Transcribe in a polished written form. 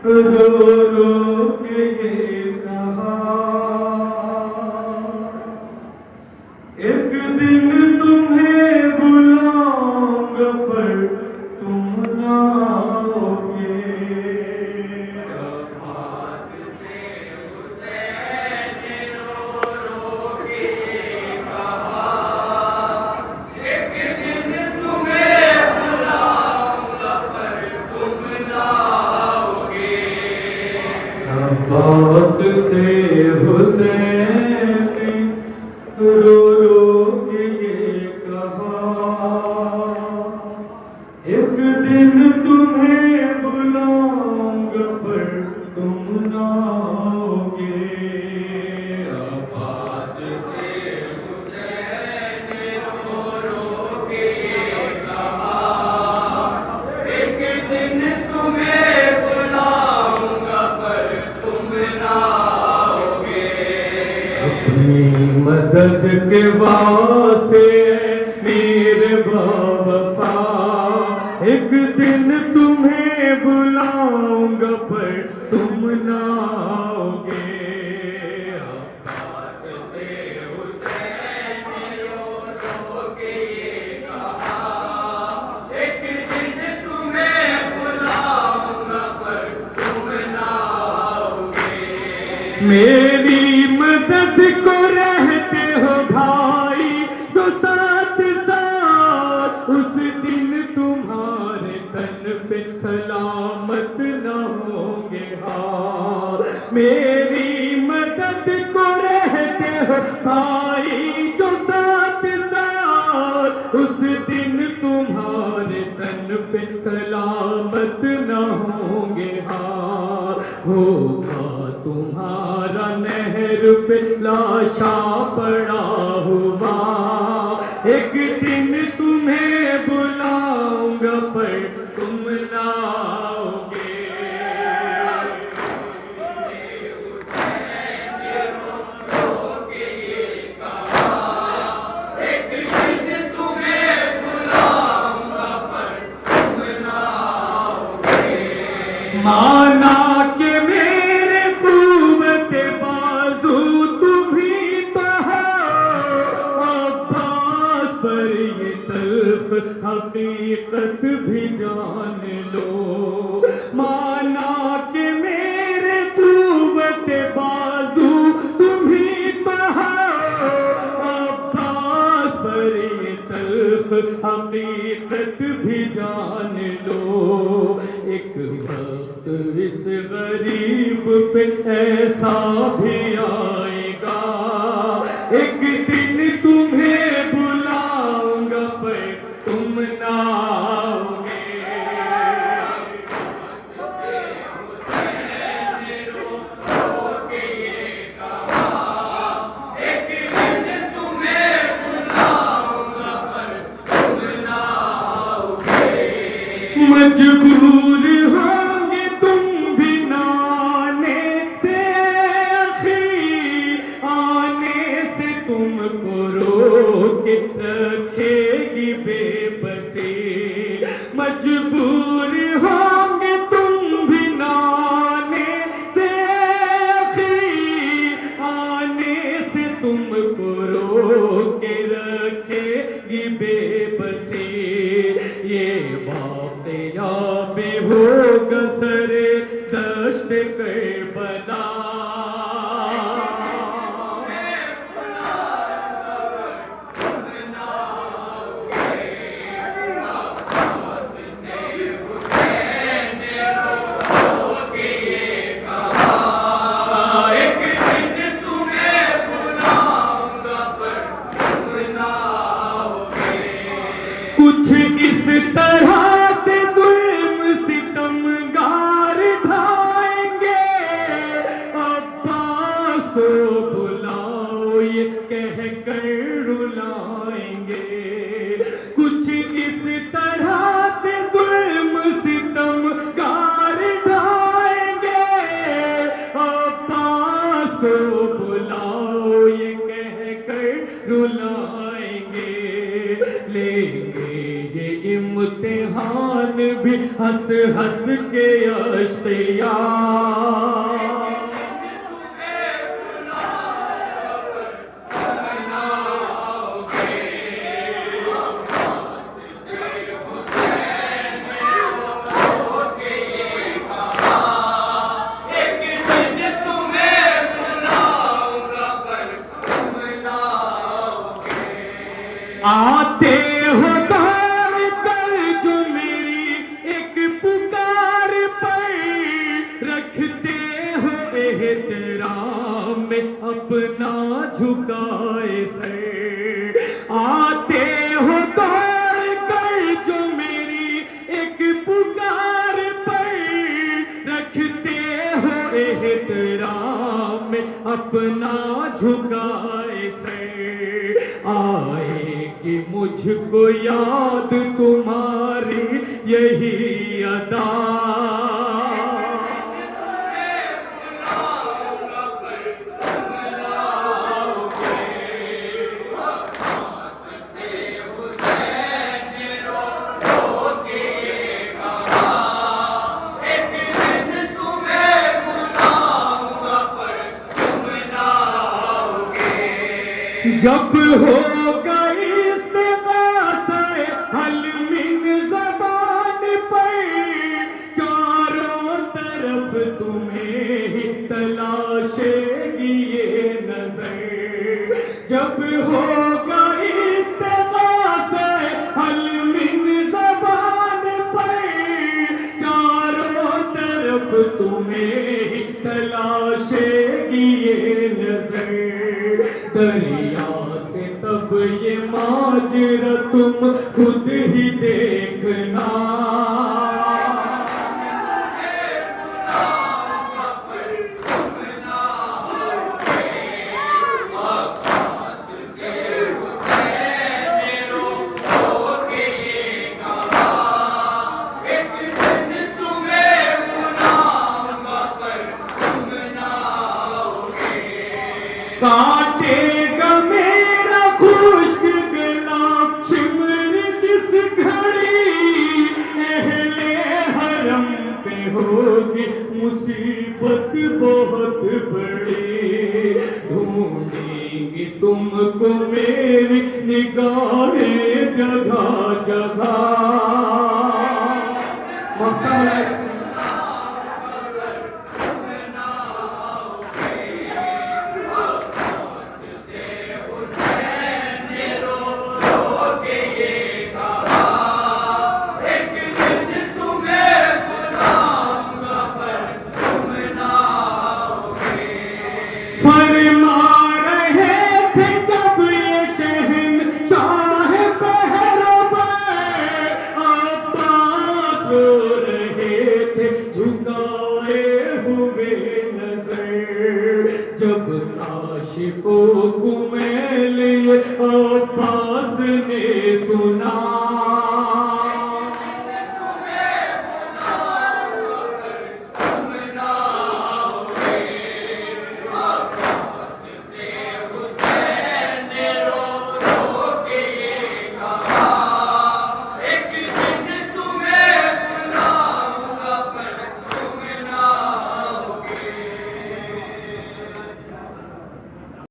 रो रो के ये कहा, एक दिन तुम्हें बुलाऊंगा पर तुम ना आओगे। अब्बास से हुसैन ने रो रो के ये कहा, एक दिन तुम्हें बुलाऊंगा पर तुम ना आओगे। अब्बास से हुसैन ने रो रो के ये कहा, एक दिन तुम्हें बुलाऊंगा पर तुम ना आओगे। अब्बास से हुसैन ने रो रो के ये कहा, एक दिन तुम्हें बुलाऊंगा पर तुम ना आओगे। अपनी मदद के वास्ते मेरे बाबा, एक दिन तुम्हें बुलाऊंगा पर तुम ना आओगे। अब्बास से हुसैन ने रो रो के ये कहा, एक दिन तुम्हें बुलाऊंगा पर तुम ना आओगे। मेरी मदद को रहते हो भाई जो साथ साथ, उस दिन तुम्हारे तन पे सलामत न होंगे हाथ। मेरी मदद को रहते हो भाई जो साथ साथ, उस दिन तुम्हारे तन पे सलामत न होंगे हाथ। होगा तुम्हारा नहर पे लाशा पड़ा हुआ, एक दिन तुम्हें बुलाऊंगा पर तुम ना आओगे। एक दिन तुम्हें बुलाऊंगा पर तुम ना आओगे। माना के मेरे कुव्वत बाजू तुम्ही तो हो, अब्बास पर ये तल्ख हकीकत भी जान लो। माना के मेरे कुव्वत बाजू तुम्ही तो हो, अब्बास पर ये तल्ख हकीकत भी जान लो। एक वक्त इस गरीब पे ऐसा भी आएगा, एक दिन तुम्हें बुलाऊंगा पर तुम ना आओगे। एक दिन तुम्हें बुलाऊंगा पर तुम ना आओगे। मजबूर होंगे तुम भी नाने से, आखिर आने से तुमको रोके रखेगी बेबसी। मजबूर होंगे तुम भी नाने से, आखिर आने से तुमको रोके रखेगी बेबसी। ये वाक़या भी होगा सरे दश्त करबला, एक दिन तुम्हें बुलाऊंगा पर तुम ना आओगे। कुछ इस तरह से जुल्म सितमगार ढाएंगे, अब्बास को बुलाओ ये कह कर रुलाएंगे। कुछ इस तरह से जुल्म सितमगार ढाएंगे, अब्बास को बुलाओ ये कह कर रुलाएंगे। लेंगे ये इम्तिहान भी हंस हंस के अश्किया आते हो दौड़ कर जो मेरी एक पुकार पर रखते हो एहतराम में अपना झुकाए सर। आते हो दौड़ कर जो मेरी एक पुकार पर रखते हो एहतराम में अपना झुकाए सर। आएगी मुझको याद तुम्हारी यही अदा जब हो गई इस्तिग़ासा-ए हल मिन ज़बान पर चारों तरफ तुम्हें ही तलाशेगी ये नजर। जब हो गई इस्तिग़ासा-ए हल मिन ज़बान पर चारों तरफ तुम्हें ही तलाशेगी ये नजर। दरिया से तब ये माजरा तुम खुद ही देखना काटेगा मेरा खुश्क गला शिमर जिस घड़ी अहले हरम पे होगी मुसीबत बहुत बड़ी। ढूंढेंगी तुमको मेरी निगाहें जगह जगह। फरमा रहे थे जब ये शहंशाह पहलवान अब्बास रो रहे थे झुका